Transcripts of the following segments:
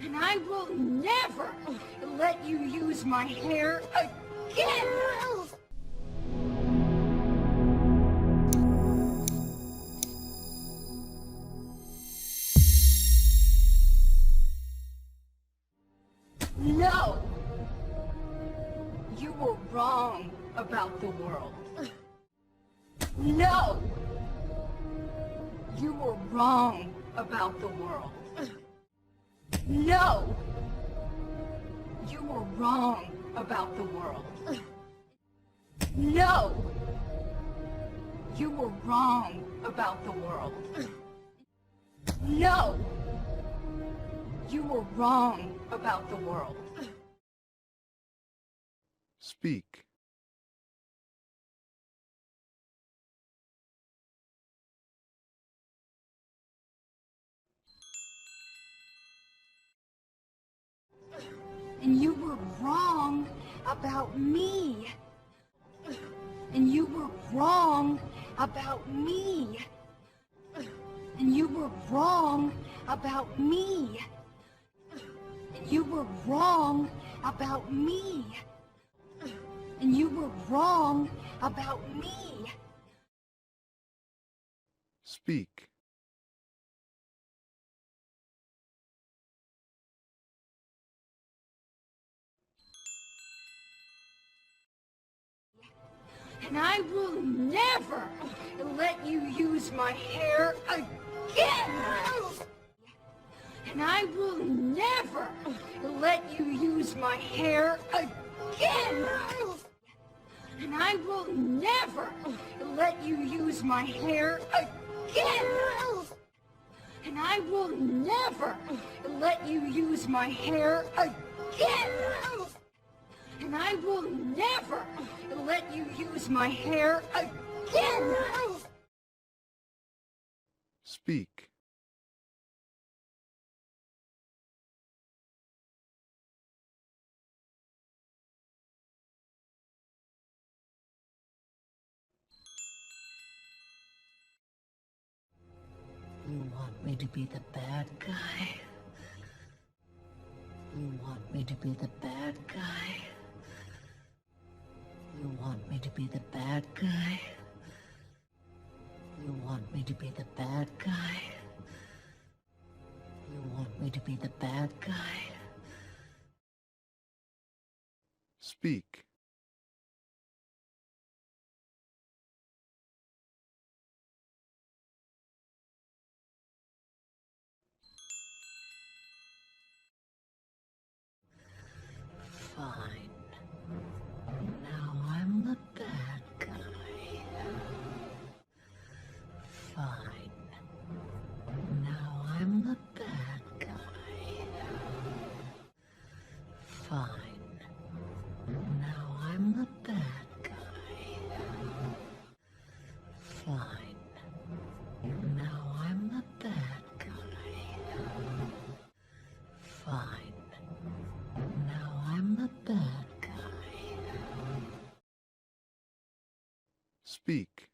And I will never let you use my hair again! No! You were wrong about the world. No! You were wrong about the world. No! You were wrong about the world. No! You were wrong about the world. No! You were wrong about the world. Speak. And you were wrong about me. And you were wrong about me. And you were wrong about me. And you were wrong about me. And you were wrong about me. Speak. And I will never let you use my hair again! And I will never let you use my hair again! And I will never let you use my hair again! And I will never let you use my hair again! And I will never let you use my hair again! Speak. You want me to be the bad guy? You want me to be the bad guy? You want me to be the bad guy? You want me to be the bad guy? You want me to be the bad guy? Speak. Fine. Now I'm the bad guy. Fine. Now I'm the bad guy. Fine. Now I'm the bad guy. Fine. Now I'm the bad guy. Fine. Now I'm the bad guy. Speak.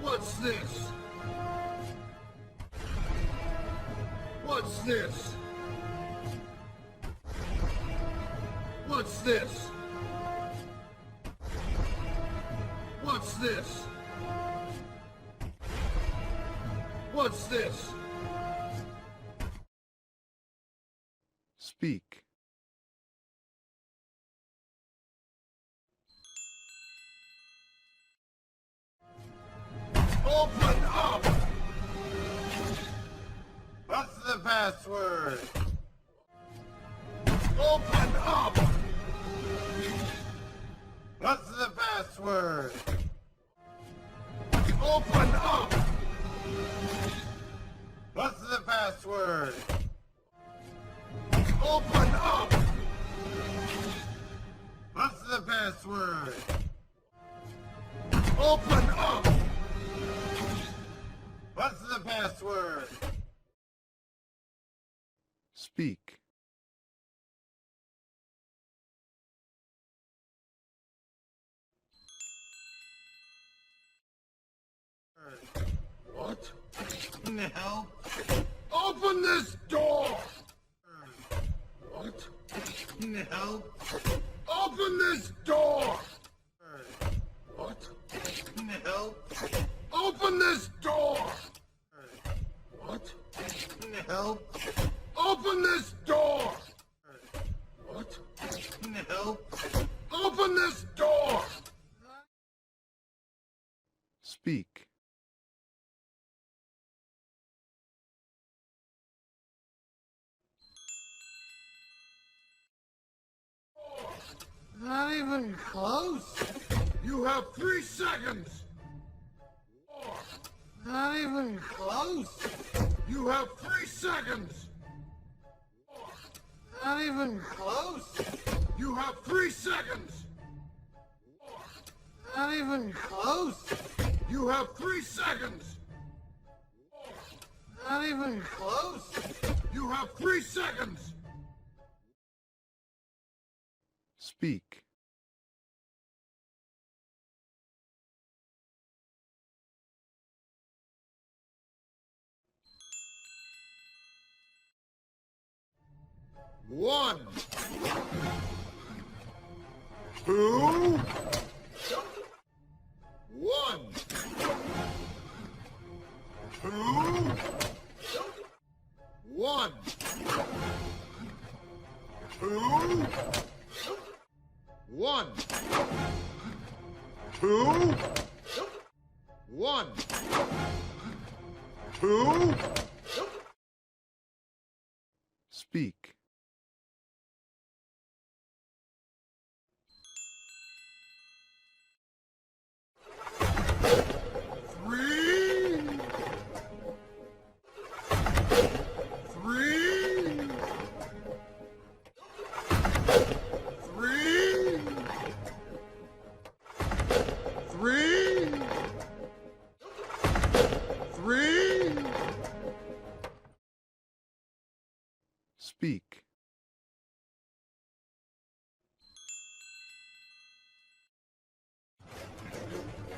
What's this? What's this? What's this? What's this? What's this? Speak. Open up! What's the password? Open up! What's the password? Open up! What's the password? Open up! What's the password? Open up! What's the password? Speak. Help! Open this door! What? Help! Open this door! What? Help! Open this door! What? Help! Open this door! What? Help! Open this door! Speak. Not even close. You have 3 seconds. Not even close. You have 3 seconds. Not even close. You have 3 seconds. Not even close. You have 3 seconds. Not even close. You have 3 seconds. Speak. One. 2. 1. 2. 1. 2. 1. 2. 1. 2. Speak. Speak.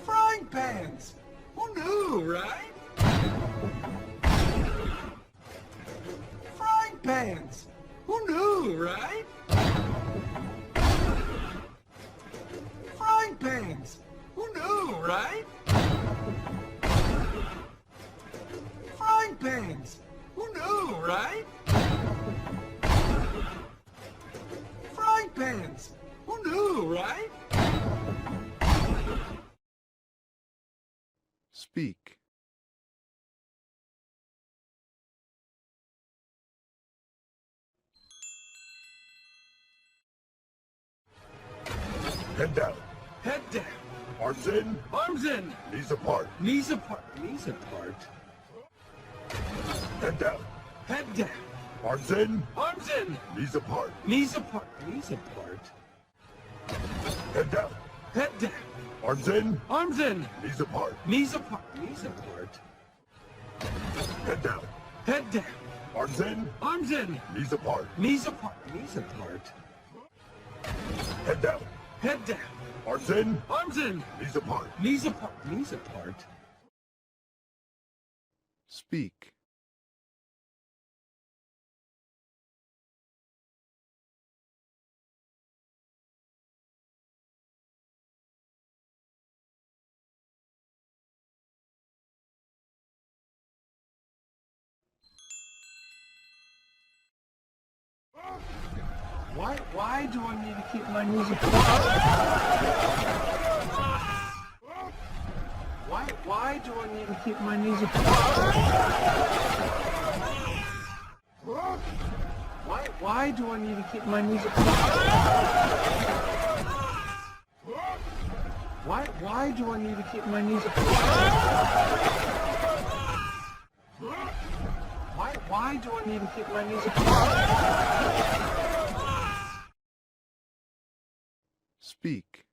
Frying pans! Who knew, right? Frying pans! Who knew, right? Frying pans! Who knew, right? Frying pans! Who knew, right? Frying pans! Who knew, right? Speak. Head down. Head down. Arms in. Arms in. Knees apart. Knees apart. Knees apart. Head down. Head down. Arms in. Arms in. Knees apart. Knees apart. Knees apart. Head down. Head down. Arms in. Arms in. Knees apart. Knees apart. Knees apart. Head down. Head down. Arms in. Arms in. Knees apart. Knees apart. Knees apart. Head down. Head down. Arms in. Arms in. Knees apart. Knees apart. Knees apart. Speak. Why do I need to keep my knees apart? Why do I need to keep my knees apart? Why do I need to keep my knees apart? Why do I need to keep my knees apart? Why do I need to keep my knees apart? Speak.